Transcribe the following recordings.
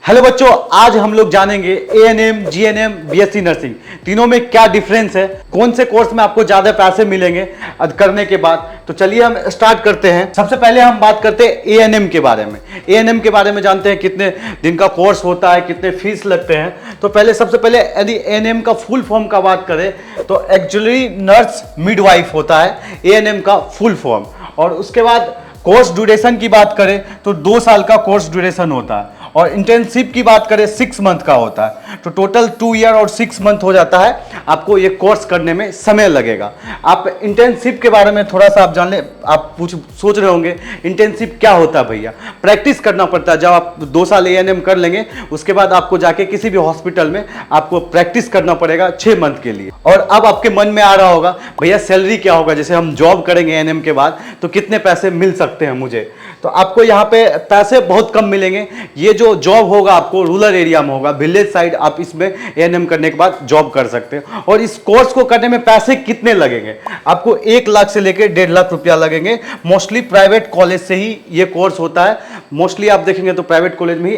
Hello बच्चों, आज हम लोग जानेंगे एएनएम, जीएनएम, बीएससी नर्सिंग तीनों में क्या डिफरेंस है, कौन से कोर्स में आपको ज्यादा पैसे मिलेंगे करने के बाद। तो चलिए हम स्टार्ट करते हैं। सबसे पहले हम बात करते हैं एएनएम के बारे में। एएनएम के बारे में जानते हैं कितने दिन का कोर्स होता है, कितने फीस लगते हैं। तो सबसे पहले यदि एएनएम का फुल फॉर्म का बात करें तो एक्चुअली नर्स मिडवाइफ होता है एएनएम का फुल फॉर्म। और उसके बाद कोर्स ड्यूरेशन की बात करें तो 2 साल का कोर्स ड्यूरेशन होता है। और इंटर्नशिप की बात करें 6 मंथ का होता है। तो टोटल 2 ईयर और 6 मंथ हो जाता है। आपको ये कोर्स करने में समय लगेगा। आप इंटर्नशिप के बारे में थोड़ा सा आप जान ले। आप सोच रहे होंगे इंटर्नशिप क्या होता है भैया। प्रैक्टिस करना पड़ता है। जब आप 2 साल एएनएम कर लेंगे उसके बाद आपको जाके किसी भी हॉस्पिटल में आपको प्रैक्टिस करना पड़ेगा 6 मंथ के लिए। और अब आपके मन में आ रहा होगा भैया सैलरी क्या होगा, जैसे हम जॉब करेंगे एएनएम के बाद तो कितने पैसे मिल सकते हैं मुझे। तो आपको यहाँ पे पैसे बहुत कम मिलेंगे। ये जो जॉब होगा आपको रूरल एरिया में होगा, विलेज साइड आप इसमें एएनएम करने के बाद जॉब कर सकते हैं। और इस कोर्स को करने में पैसे कितने लगेंगे, आपको 1 लाख से लेकर 1.5 लाख रुपया लगेंगे। मोस्टली प्राइवेट कॉलेज से ही ये कोर्स होता है। मोस्टली आप देखेंगे तो प्राइवेट कॉलेज में ही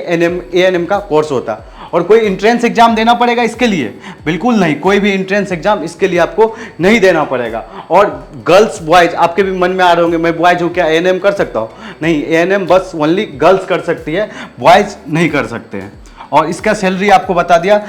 एएनएम का कोर्स होता है। और कोई एंट्रेंस एग्जाम देना पड़ेगा इसके लिए? बिल्कुल नहीं, कोई भी एंट्रेंस एग्जाम इसके लिए आपको नहीं देना पड़ेगा। और गर्ल्स बॉयज, आपके भी मन में आ रहे होंगे मैं बॉयज हूँ क्या एएनएम कर सकता हूँ? नहीं, एएनएम बस ओनली गर्ल्स कर सकती है, बॉयज नहीं कर सकते हैं। और इसका सैलरी आपको बता दिया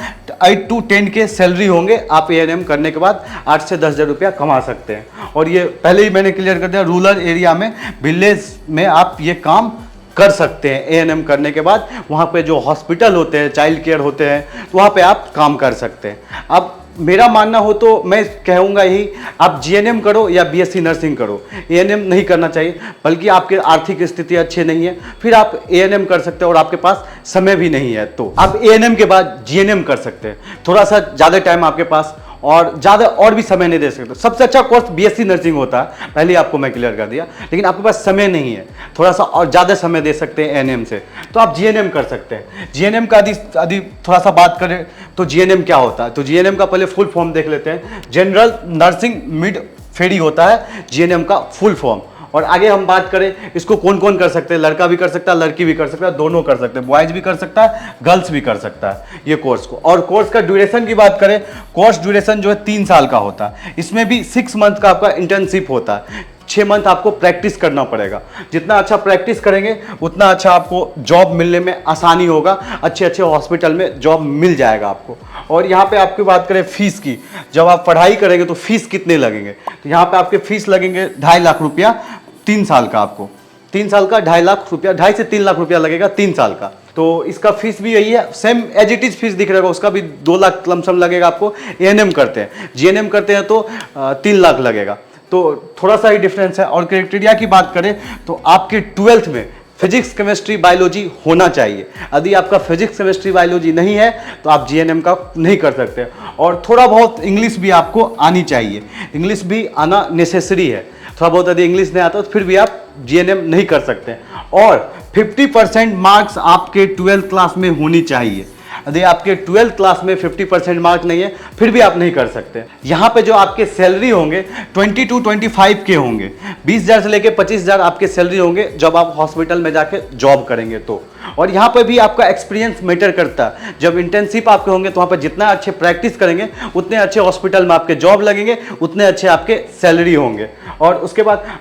8 to 10 के सैलरी होंगे। आप एएनएम करने के बाद 8 से 10 हज़ार रुपया कमा सकते हैं। और ये पहले ही मैंने क्लियर कर दिया, रूरल एरिया में, विलेज में आप ये काम कर सकते हैं। एएनएम करने के बाद वहाँ पे जो हॉस्पिटल होते हैं, चाइल्ड केयर होते हैं, तो वहाँ पे आप काम कर सकते हैं। अब मेरा मानना हो तो मैं कहूँगा यही, आप जीएनएम करो या बीएससी नर्सिंग करो, एएनएम नहीं करना चाहिए। बल्कि आपकी आर्थिक स्थिति अच्छी नहीं है फिर आप एएनएम कर सकते हैं और आपके पास समय भी नहीं है तो आप एएनएम के बाद जीएनएम कर सकते हैं। थोड़ा सा ज़्यादा टाइम आपके पास और ज़्यादा और भी समय नहीं दे सकते। सबसे अच्छा कोर्स बीएससी नर्सिंग होता है, पहले आपको मैं क्लियर कर दिया। लेकिन आपके पास समय नहीं है, थोड़ा सा और ज़्यादा समय दे सकते हैं एएनएम से, तो आप जीएनएम कर सकते हैं। जीएनएम का यदि थोड़ा सा बात करें तो जीएनएम क्या होता है, तो जीएनएम का पहले फुल फॉर्म देख लेते हैं। जनरल नर्सिंग मिड फेडी होता है जीएनएम का फुल फॉर्म। और आगे हम बात करें इसको कौन कौन कर सकते हैं, लड़का भी कर सकता है, लड़की भी कर सकता है, दोनों कर सकते हैं, बॉयज भी कर सकता है, गर्ल्स भी कर सकता है ये कोर्स को। और कोर्स का ड्यूरेशन की बात करें, कोर्स ड्यूरेशन जो है 3 साल का होता है। इसमें भी 6 मंथ का आपका इंटर्नशिप होता है। 6 मंथ आपको प्रैक्टिस करना पड़ेगा। जितना अच्छा प्रैक्टिस करेंगे उतना अच्छा आपको जॉब मिलने में आसानी होगा। अच्छे अच्छे हॉस्पिटल में जॉब मिल जाएगा आपको। और यहाँ पे आपकी बात करें फीस की, जब आप पढ़ाई करेंगे तो फीस कितने लगेंगे, तो यहाँ पे आपके फीस लगेंगे 2.5 लाख रुपया 3 साल का। आपको 3 साल का 2.5 लाख रुपया, 2.5 से 3 लाख रुपया लगेगा 3 साल का। तो इसका फीस भी यही है, same as it is fees दिख रहेगा, उसका भी 2 लाख लमसम लगेगा आपको। एएनएम करते हैं, जीएनएम करते हैं तो 3 लाख लगेगा। तो थोड़ा सा ही डिफरेंस है। और क्राइटेरिया की बात करें तो आपके 12th में फिजिक्स केमिस्ट्री बायोलॉजी होना चाहिए। यदि आपका फिजिक्स केमिस्ट्री बायोलॉजी नहीं है तो आप जीएनएम का नहीं कर सकते। और थोड़ा बहुत इंग्लिश भी आपको आनी चाहिए, इंग्लिश भी आना नेसेसरी है। थोड़ा बहुत यदि इंग्लिश नहीं आता तो फिर भी आप जीएनएम नहीं कर सकते। और 50% मार्क्स आपके 12th क्लास में होनी चाहिए। यदि आपके 12th क्लास में 50% मार्क नहीं है फिर भी आप नहीं कर सकते। यहाँ पे जो आपके सैलरी होंगे 20 to 25 के होंगे, 20,000 से लेके 25,000 आपके सैलरी होंगे जब आप हॉस्पिटल में जाके जॉब करेंगे तो। और यहाँ पे भी आपका एक्सपीरियंस मैटर करता है। जब इंटर्नशिप आपके होंगे तो वहाँ पर जितना अच्छे प्रैक्टिस करेंगे उतने अच्छे हॉस्पिटल में आपके जॉब लगेंगे, उतने अच्छे आपके सैलरी होंगे। और उसके बाद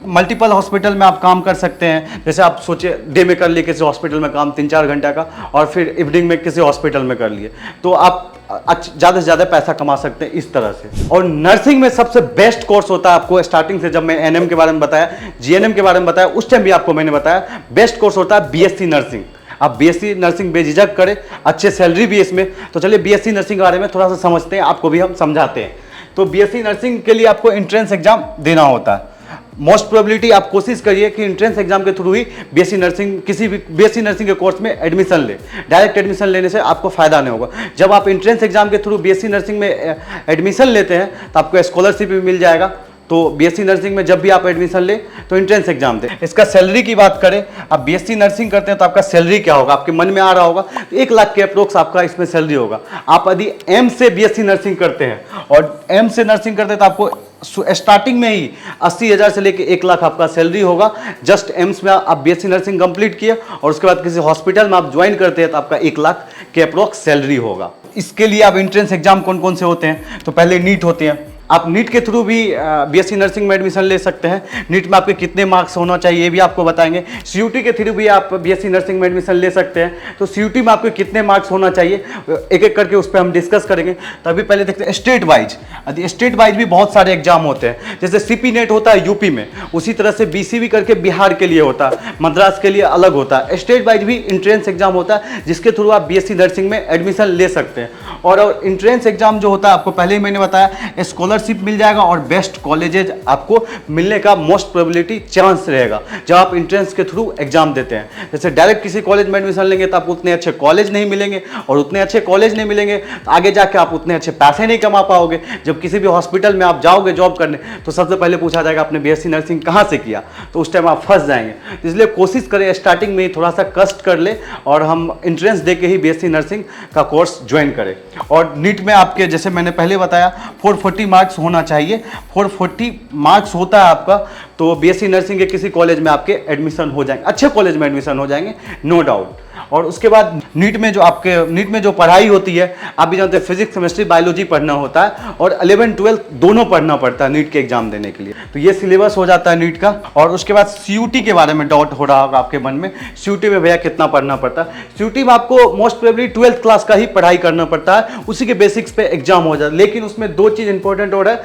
मल्टीपल हॉस्पिटल में आप काम कर सकते हैं। जैसे आप सोचिए डे में कर लिए किसी हॉस्पिटल में काम 3-4 घंटा का, और फिर इवनिंग में किसी हॉस्पिटल में कर लिए, तो आप ज़्यादा से ज़्यादा पैसा कमा सकते हैं इस तरह से। और नर्सिंग में सबसे बेस्ट कोर्स होता है, आपको स्टार्टिंग से जब मैं एएनएम के बारे में बताया, जीएनएम के बारे में बताया, उस टाइम भी आपको मैंने बताया बेस्ट कोर्स होता है बीएससी नर्सिंग। आप बीएससी नर्सिंग बेझिझक करें, अच्छे सैलरी भी इसमें। तो चलिए बीएससी नर्सिंग के बारे में थोड़ा सा समझते हैं, आपको भी हम समझाते हैं। तो बीएससी नर्सिंग के लिए आपको एंट्रेंस एग्जाम देना होता है। मोस्ट प्रोबेबिलिटी आप कोशिश करिए कि एंट्रेंस एग्जाम के थ्रू ही बीएससी नर्सिंग, किसी भी बीएससी नर्सिंग के कोर्स में एडमिशन ले। डायरेक्ट एडमिशन लेने से आपको फायदा नहीं होगा। जब आप एंट्रेंस एग्जाम के थ्रू बीएससी नर्सिंग में एडमिशन लेते हैं तो आपको स्कॉलरशिप भी मिल जाएगा, तो बीएससी नर्सिंग में जब भी आप एडमिशन ले तो एंट्रेंस एग्जाम दें। इसका सैलरी की बात करें, आप बीएससी नर्सिंग करते हैं तो आपका सैलरी क्या होगा, आपके मन में आ रहा होगा, तो 1 लाख के अप्रोक्स आपका इसमें सैलरी होगा। आप यदि एम से बीएससी नर्सिंग करते हैं और एम से नर्सिंग करते हैं तो आपको स्टार्टिंग में ही 80,000 से लेके 1 लाख आपका सैलरी होगा। जस्ट एम्स में आप बीएससी नर्सिंग कंप्लीट किए और उसके बाद किसी हॉस्पिटल में आप ज्वाइन करते हैं तो आपका 1 लाख के अप्रोक्स सैलरी होगा। इसके लिए आप एंट्रेंस एग्जाम कौन कौन से होते हैं, तो पहले नीट होते हैं। आप नीट के थ्रू भी बीएससी नर्सिंग में एडमिशन ले सकते हैं। नीट में आपके कितने मार्क्स होना चाहिए ये भी आपको बताएंगे। सीयूटी के थ्रू भी आप बीएससी नर्सिंग में एडमिशन ले सकते हैं। तो सीयूटी में आपके कितने मार्क्स होना चाहिए एक एक करके उस पर हम डिस्कस करेंगे। तो अभी पहले देखते हैं स्टेट वाइज। स्टेट वाइज भी बहुत सारे एग्जाम होते हैं, जैसे सीपी नेट होता है यूपी में, उसी तरह से बीसीबी करके बिहार के लिए होता है, मद्रास के लिए अलग होता है। स्टेट वाइज भी एंट्रेंस एग्जाम होता है जिसके थ्रू आप बीएससी नर्सिंग में एडमिशन ले सकते हैं। और एंट्रेंस एग्जाम जो होता है आपको पहले ही मैंने बताया, स्कॉलरशिप मिल जाएगा और बेस्ट कॉलेजेज आपको मिलने का मोस्ट प्रोबेबिलिटी चांस रहेगा जब आप एंट्रेंस के थ्रू एग्जाम देते हैं। जैसे डायरेक्ट किसी कॉलेज में एडमिशन लेंगे तो आपको उतने अच्छे कॉलेज नहीं मिलेंगे, और उतने अच्छे कॉलेज नहीं मिलेंगे तो आगे जाके आप उतने अच्छे पैसे नहीं कमा पाओगे। जब किसी भी हॉस्पिटल में आप जाओगे जॉब करने तो सबसे पहले पूछा जाएगा आपने बीएससी नर्सिंग कहाँ से किया, तो उस टाइम आप फंस जाएंगे। इसलिए कोशिश करें स्टार्टिंग में ही थोड़ा सा कष्ट कर ले और हम एंट्रेंस दे के ही बीएससी नर्सिंग का कोर्स ज्वाइन करें। और नीट में आपके जैसे मैंने पहले बताया 440 मार्क्स होना चाहिए। 440 मार्क्स होता है आपका तो बीएससी नर्सिंग के किसी कॉलेज में आपके एडमिशन हो जाएंगे, अच्छे कॉलेज में एडमिशन हो जाएंगे, नो डाउट। और उसके बाद नीट में जो पढ़ाई होती है आप भी जानते हैं, फिजिक्स केमिस्ट्री बायोलॉजी पढ़ना होता है और 11 12 दोनों पढ़ना पड़ता है नीट के एग्जाम देने के लिए। तो ये सिलेबस हो जाता है नीट का। और उसके बाद सीयूटी के बारे में डाउट हो रहा होगा आपके मन में, सीयूटी में भैया कितना पढ़ना पड़ता है। सीयूटी में आपको मोस्ट प्रोबेबली 12th क्लास का ही पढ़ाई करना पड़ता है, उसी के बेसिक्स पे एग्जाम हो जाता है। लेकिन उसमें 2 चीज़ इंपॉर्टेंट हो रहा है,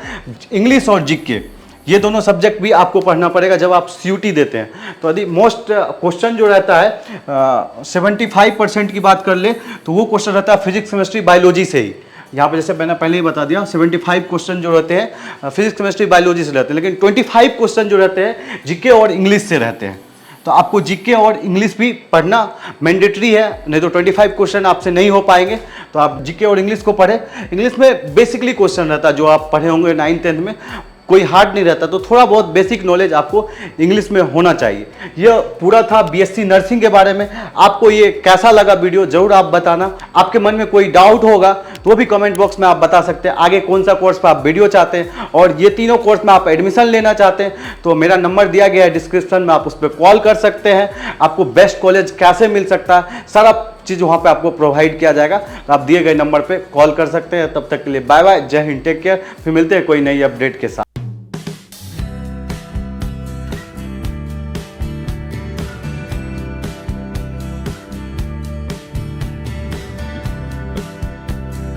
इंग्लिश और जीके, ये दोनों सब्जेक्ट भी आपको पढ़ना पड़ेगा जब आप सीयूटी देते हैं। तो यदि मोस्ट क्वेश्चन जो रहता है 75% की बात कर ले तो वो क्वेश्चन रहता है फिजिक्स केमिस्ट्री बायोलॉजी से ही। यहाँ पे जैसे मैंने पहले ही बता दिया 75 क्वेश्चन जो रहते हैं फिजिक्स केमिस्ट्री बायोलॉजी से रहते हैं, लेकिन 25 क्वेश्चन जो रहते हैं जीके और इंग्लिश से रहते हैं। तो आपको जीके और इंग्लिश भी पढ़ना मैंडेटरी है, नहीं तो 25 क्वेश्चन आपसे नहीं हो पाएंगे। तो आप जीके और इंग्लिश को पढ़ें। इंग्लिश में बेसिकली क्वेश्चन रहता है जो आप पढ़े होंगे 9th 10th में, कोई हार्ड नहीं रहता, तो थोड़ा बहुत बेसिक नॉलेज आपको इंग्लिश में होना चाहिए। यह पूरा था बीएससी नर्सिंग के बारे में। आपको ये कैसा लगा वीडियो जरूर आप बताना। आपके मन में कोई डाउट होगा तो वो भी कमेंट बॉक्स में आप बता सकते हैं। आगे कौन सा कोर्स पर आप वीडियो चाहते हैं और ये तीनों कोर्स में आप एडमिशन लेना चाहते हैं तो मेरा नंबर दिया गया है डिस्क्रिप्शन में, आप उस पर कॉल कर सकते हैं। आपको बेस्ट कॉलेज कैसे मिल सकता है सारा चीज़ वहाँ पे आपको प्रोवाइड किया जाएगा। तो आप दिए गए नंबर पे कॉल कर सकते हैं। तब तक के लिए बाय बाय, जय हिंद, टेक केयर। फिर मिलते हैं कोई नई अपडेट के साथ।